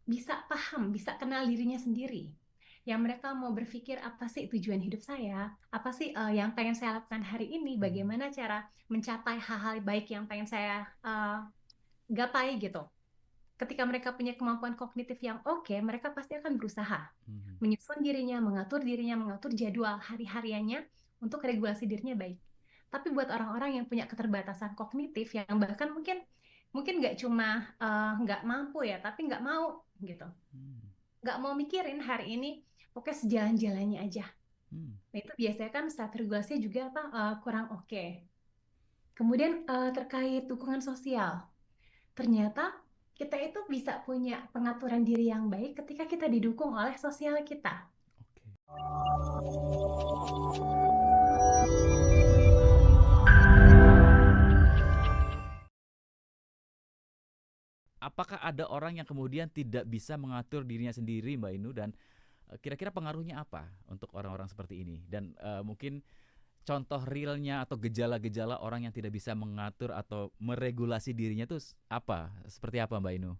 bisa paham, bisa kenal dirinya sendiri. Yang mereka mau berpikir apa sih tujuan hidup saya, apa sih yang pengen saya lakukan hari ini, Hmm. bagaimana cara mencapai hal-hal baik yang pengen saya gapai gitu. Ketika mereka punya kemampuan kognitif yang oke, mereka pasti akan berusaha Hmm. menyusun dirinya, mengatur jadwal hari-hariannya untuk regulasi dirinya baik. Tapi buat orang-orang yang punya keterbatasan kognitif yang bahkan mungkin mungkin nggak cuma nggak mampu ya, tapi nggak mau gitu, Hmm. nggak mau mikirin hari ini, pokoknya sejalan-jalannya aja. Hmm. Nah itu biasanya kan self regulasinya juga apa kurang oke. Kemudian terkait dukungan sosial, ternyata kita itu bisa punya pengaturan diri yang baik ketika kita didukung oleh sosial kita. Oke. Apakah ada orang yang kemudian tidak bisa mengatur dirinya sendiri, Mbak Inu, dan kira-kira pengaruhnya apa untuk orang-orang seperti ini? Dan mungkin contoh realnya atau gejala-gejala orang yang tidak bisa mengatur atau meregulasi dirinya itu apa? Seperti apa, Mbak Inu?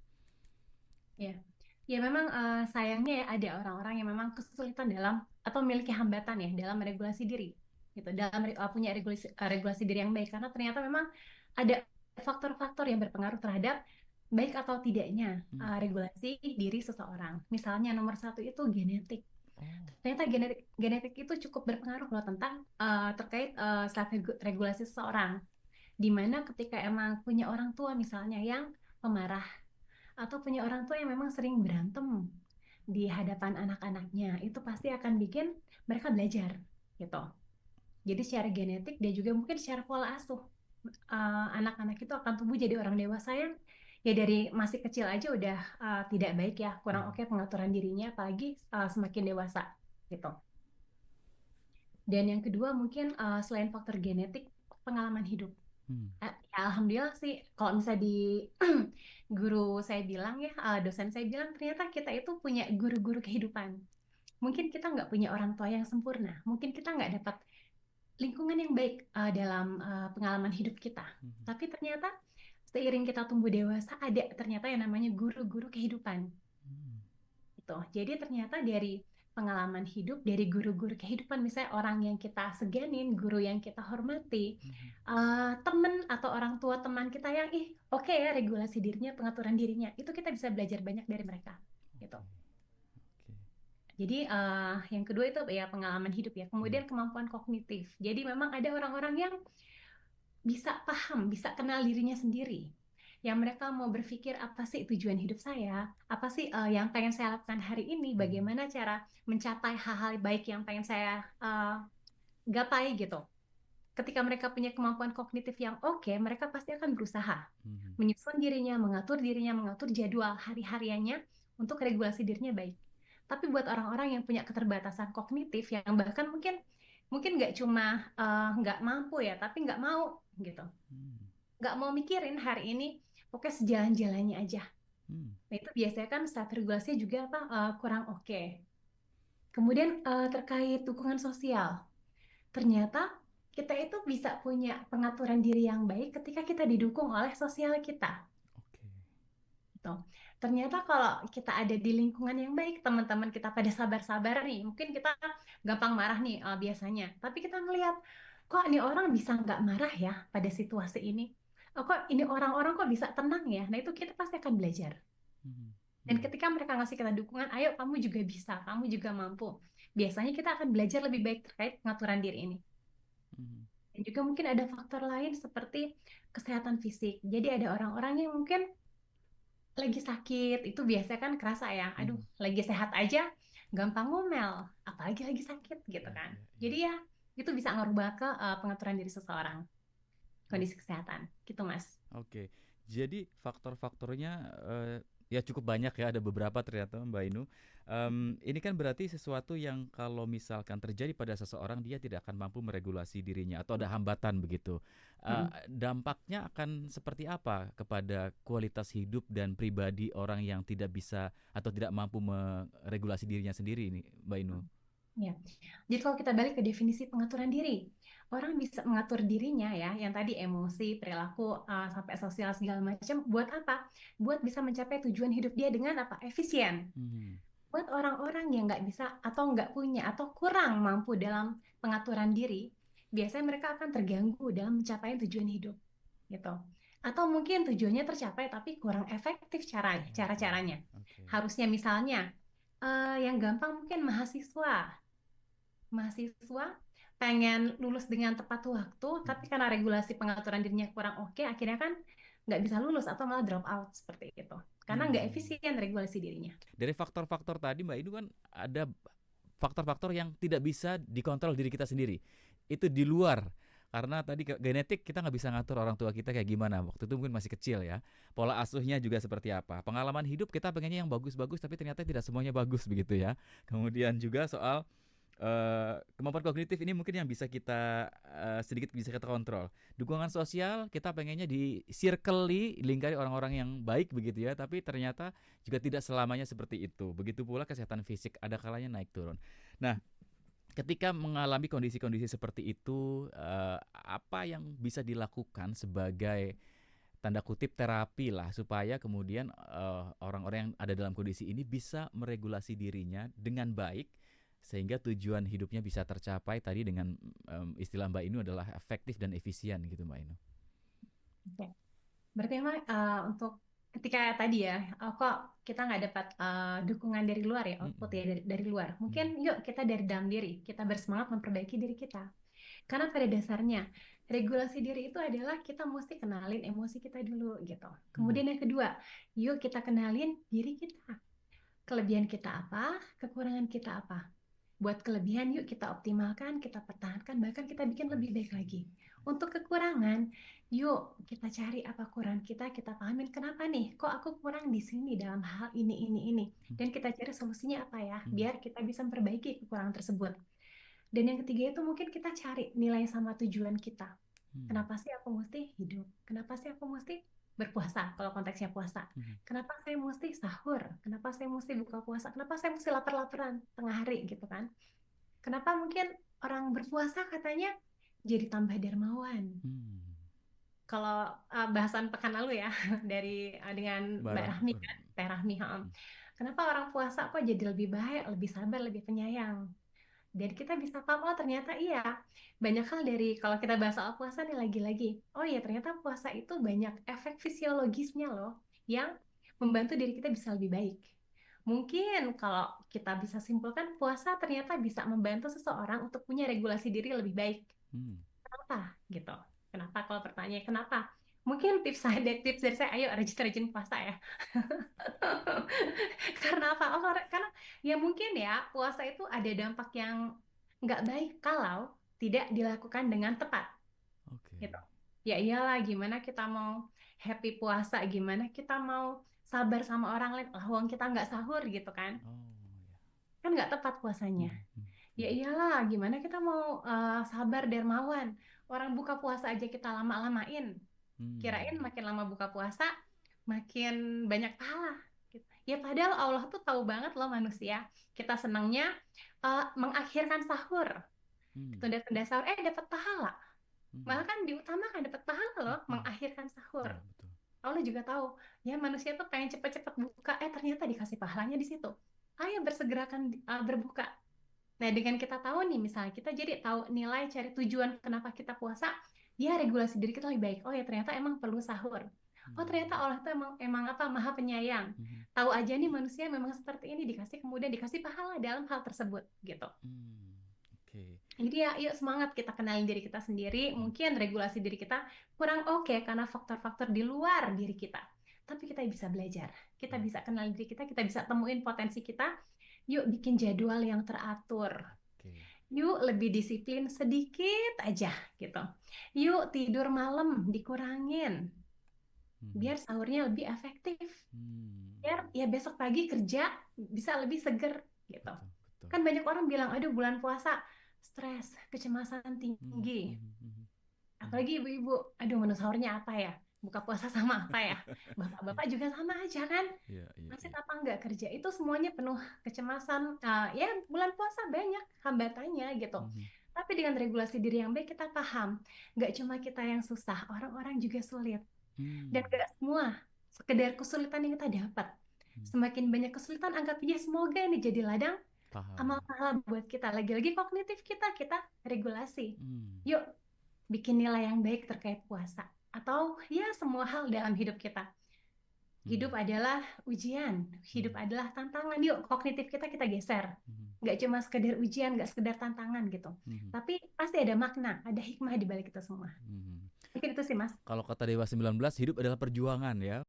Ya, ya memang sayangnya ya ada orang-orang yang memang kesulitan dalam atau memiliki hambatan ya dalam meregulasi diri, gitu, dalam punya regulasi diri yang baik karena ternyata memang ada faktor-faktor yang berpengaruh terhadap baik atau tidaknya Hmm. regulasi diri seseorang. Misalnya nomor satu itu genetik. Oh. Ternyata genetik genetik itu cukup berpengaruh loh tentang terkait self regulasi seseorang. Dimana ketika emang punya orang tua misalnya yang pemarah atau punya orang tua yang memang sering berantem di hadapan anak-anaknya, itu pasti akan bikin mereka belajar gitu. Jadi secara genetik dan juga mungkin secara pola asuh anak-anak itu akan tumbuh jadi orang dewasa yang ya dari masih kecil aja udah tidak baik ya, kurang Hmm. oke pengaturan dirinya, apalagi semakin dewasa gitu. Dan yang kedua mungkin selain faktor genetik, pengalaman hidup. Hmm. Ya, alhamdulillah sih kalau misalnya di guru saya bilang ya, dosen saya bilang ternyata kita itu punya guru-guru kehidupan. Mungkin kita nggak punya orang tua yang sempurna, mungkin kita nggak dapat lingkungan yang baik dalam pengalaman hidup kita. Hmm. Tapi ternyata seiring kita tumbuh dewasa ada ternyata yang namanya guru-guru kehidupan. Hmm. Gitu. Jadi ternyata dari pengalaman hidup, dari guru-guru kehidupan, misalnya orang yang kita seganin, guru yang kita hormati, Hmm. temen atau orang tua teman kita yang oke ya regulasi dirinya, pengaturan dirinya, itu kita bisa belajar banyak dari mereka. Gitu. Oke. Jadi yang kedua itu ya pengalaman hidup ya, Hmm. kemudian kemampuan kognitif. Jadi memang ada orang-orang yang bisa paham, bisa kenal dirinya sendiri. Yang mereka mau berpikir apa sih tujuan hidup saya, apa sih yang pengen saya lakukan hari ini, Hmm. bagaimana cara mencapai hal-hal baik yang pengen saya gapai gitu. Ketika mereka punya kemampuan kognitif yang oke, mereka pasti akan berusaha Hmm. menyusun dirinya, mengatur jadwal hari-hariannya untuk regulasi dirinya baik. Tapi buat orang-orang yang punya keterbatasan kognitif yang bahkan mungkin mungkin nggak cuma nggak mampu ya, tapi nggak mau gitu, Hmm. nggak mau mikirin hari ini, pokoknya sejalan-jalannya aja. Hmm. Nah itu biasanya kan self regulasinya juga apa kurang oke. Kemudian terkait dukungan sosial, ternyata kita itu bisa punya pengaturan diri yang baik ketika kita didukung oleh sosial kita. Oke. Gitu. Ternyata kalau kita ada di lingkungan yang baik, teman-teman kita pada sabar-sabar nih, mungkin kita gampang marah nih biasanya. Tapi kita ngelihat, kok ini orang bisa nggak marah ya pada situasi ini? Oh, kok ini orang-orang kok bisa tenang ya? Nah itu kita pasti akan belajar. Hmm. Dan Hmm. ketika mereka ngasih kita dukungan, ayo kamu juga bisa, kamu juga mampu. Biasanya kita akan belajar lebih baik terkait pengaturan diri ini. Hmm. Dan juga mungkin ada faktor lain seperti kesehatan fisik. Jadi ada orang-orang yang mungkin lagi sakit itu biasanya kan kerasa ya, aduh Hmm. lagi sehat aja gampang ngomel, apalagi lagi sakit gitu Iya, kan. iya, iya. Jadi ya itu bisa ngaruh banget ke pengaturan diri seseorang, Oh, kondisi kesehatan gitu Mas. oke. Jadi faktor-faktornya ya cukup banyak ya, ada beberapa ternyata Mbak Inu. Ini kan berarti sesuatu yang kalau misalkan terjadi pada seseorang dia tidak akan mampu meregulasi dirinya atau ada hambatan begitu. Mm-mm. Dampaknya akan seperti apa kepada kualitas hidup dan pribadi orang yang tidak bisa atau tidak mampu meregulasi dirinya sendiri ini, Mbak Inu? Ya. Jadi kalau kita balik ke definisi pengaturan diri, orang bisa mengatur dirinya ya, yang tadi emosi, perilaku, sampai sosial segala macam. Buat apa? Buat bisa mencapai tujuan hidup dia dengan apa? Efisien. Hmm. Buat orang-orang yang nggak bisa atau nggak punya atau kurang mampu dalam pengaturan diri, biasanya mereka akan terganggu dalam mencapai tujuan hidup, gitu. Atau mungkin tujuannya tercapai tapi kurang efektif Oh iya, cara-caranya. oke. Harusnya misalnya, yang gampang mungkin mahasiswa pengen lulus dengan tepat waktu, tapi Mhm. karena regulasi pengaturan dirinya kurang oke, akhirnya kan nggak bisa lulus atau malah drop out seperti itu. Karena nggak Hmm. efisien regulasi dirinya. Dari faktor-faktor tadi Mbak Inu kan ada faktor-faktor yang tidak bisa dikontrol diri kita sendiri. Itu di luar karena tadi genetik kita nggak bisa ngatur orang tua kita kayak gimana waktu itu mungkin masih kecil ya, pola asuhnya juga seperti apa, pengalaman hidup kita pengennya yang bagus-bagus tapi ternyata tidak semuanya bagus begitu ya. Kemudian juga soal kemampuan kognitif ini mungkin yang bisa kita sedikit bisa kita kontrol. Dukungan sosial kita pengennya di circle lingkari orang-orang yang baik begitu ya, tapi ternyata juga tidak selamanya seperti itu. Begitu pula kesehatan fisik ada kalanya naik turun. Nah, ketika mengalami kondisi-kondisi seperti itu, apa yang bisa dilakukan sebagai tanda kutip terapi lah supaya kemudian orang-orang yang ada dalam kondisi ini bisa meregulasi dirinya dengan baik sehingga tujuan hidupnya bisa tercapai tadi dengan istilah Mbak Inu adalah efektif dan efisien gitu Mbak Inu. Oke. Berarti memang untuk ketika tadi ya, kok kita nggak dapat dukungan dari luar ya, output ya Mm-mm. dari luar. Mungkin Mm. yuk kita dari dalam diri, kita bersemangat memperbaiki diri kita. Karena pada dasarnya regulasi diri itu adalah kita mesti kenalin emosi kita dulu gitu. Mm. Kemudian yang kedua, yuk kita kenalin diri kita. Kelebihan kita apa, kekurangan kita apa. Buat kelebihan yuk kita optimalkan, kita pertahankan, bahkan kita bikin I lebih baik see. lagi. Untuk kekurangan, yuk kita cari apa kurang kita pahamin kenapa nih, kok aku kurang di sini dalam hal ini. Mm. Dan kita cari solusinya apa ya, Mm. biar kita bisa memperbaiki kekurangan tersebut. Dan yang ketiga itu mungkin kita cari nilai sama tujuan kita. Mm. Kenapa sih aku mesti hidup? Kenapa sih aku mesti berpuasa kalau konteksnya puasa? Mm. Kenapa saya mesti sahur? Kenapa saya mesti buka puasa? Kenapa saya mesti lapar-laparan tengah hari gitu kan? Kenapa mungkin orang berpuasa katanya jadi tambah dermawan? Mm. Kalau bahasan pekan lalu ya dari dengan Mbak Mbak Rahma. Rahmi kan, Teh Rahmi, heeh. Mm. Kenapa orang puasa kok jadi lebih baik, lebih sabar, lebih penyayang? Dan kita bisa paham, oh ternyata iya, banyak hal dari kalau kita bahas soal puasa nih lagi-lagi. Oh iya, ternyata puasa itu banyak efek fisiologisnya loh, yang membantu diri kita bisa lebih baik. Mungkin kalau kita bisa simpulkan, puasa ternyata bisa membantu seseorang untuk punya regulasi diri lebih baik. Mm. Kenapa? Gitu. Kenapa kalau pertanyaan kenapa? Mungkin tips dari saya, ayo rajin-rajin puasa ya. Karena apa? Oh, karena ya mungkin ya puasa itu ada dampak yang nggak baik kalau tidak dilakukan dengan tepat Oke. gitu. Ya iyalah, gimana kita mau happy puasa, gimana kita mau sabar sama orang lain, lah wong kita nggak sahur gitu kan. Oh Kan nggak tepat ya. puasanya. Mm. Mm. Ya Mm. iyalah, gimana kita mau sabar dermawan. Orang buka puasa aja kita lama-lamain. Kirain Mm. makin lama buka puasa, makin banyak pahala. Gitu. Ya padahal Allah tuh tahu banget loh manusia. Kita senangnya mengakhirkan sahur. Mm. Tunda-tunda sahur, dapat pahala. Mm. Malah kan diutamakan dapat pahala loh, Mm. mengakhirkan sahur. Ya betul. Allah juga tahu, ya manusia tuh pengen cepet-cepet buka, ternyata dikasih pahalanya di situ. Ayo bersegerakan berbuka. Nah, dengan kita tahu nih, misalnya kita jadi tahu nilai cari tujuan kenapa kita puasa, ya regulasi diri kita lebih baik. Oh ya, ternyata emang perlu sahur. Oh, ternyata Mm. Allah itu emang apa maha penyayang. Mm. Tahu aja nih manusia memang seperti ini dikasih kemudian dikasih pahala dalam hal tersebut gitu. Mm. Oke. Jadi ya, yuk semangat kita kenalin diri kita sendiri. Mm. Mungkin regulasi diri kita kurang oke karena faktor-faktor di luar diri kita. Tapi kita bisa belajar. Kita Mm. bisa kenal diri kita bisa temuin potensi kita. Yuk bikin jadwal yang teratur. Oke. Yuk lebih disiplin sedikit aja gitu. Yuk tidur malam dikurangin Mhm. biar sahurnya lebih efektif. Hmm. Biar ya besok pagi kerja bisa lebih seger gitu. Betul, betul. Kan banyak orang bilang, aduh bulan puasa stres, kecemasan Mhm. tinggi. Mhm. Mhm. Mhm. Apalagi ibu-ibu, aduh menu sahurnya apa ya? buka puasa sama apa ya? Bapak-bapak juga sama aja kan? Iya, iya, Masih iya. apa nggak kerja? Itu semuanya penuh kecemasan. Ya bulan puasa banyak hambatannya gitu. Mhm. Tapi dengan regulasi diri yang baik kita paham, nggak cuma kita yang susah, orang-orang juga sulit. Dan Mmm, nggak semua sekedar kesulitan yang kita dapat. mmm, Semakin banyak kesulitan, anggap aja semoga ini jadi ladang amal paham. pahala buat kita. Lagi-lagi kognitif kita regulasi. Mmm, Yuk, bikin nilai yang baik terkait puasa. Atau ya semua hal dalam hidup kita. mhm, Hidup adalah ujian, hidup mhm, adalah tantangan. Yuk, kognitif kita geser. mhm, Nggak cuma sekedar ujian, nggak sekedar tantangan gitu. mhm, Tapi pasti ada makna, ada hikmah di balik itu semua. mhm. Mungkin itu sih, Mas. Kalau kata Dewa 19, hidup adalah perjuangan ya.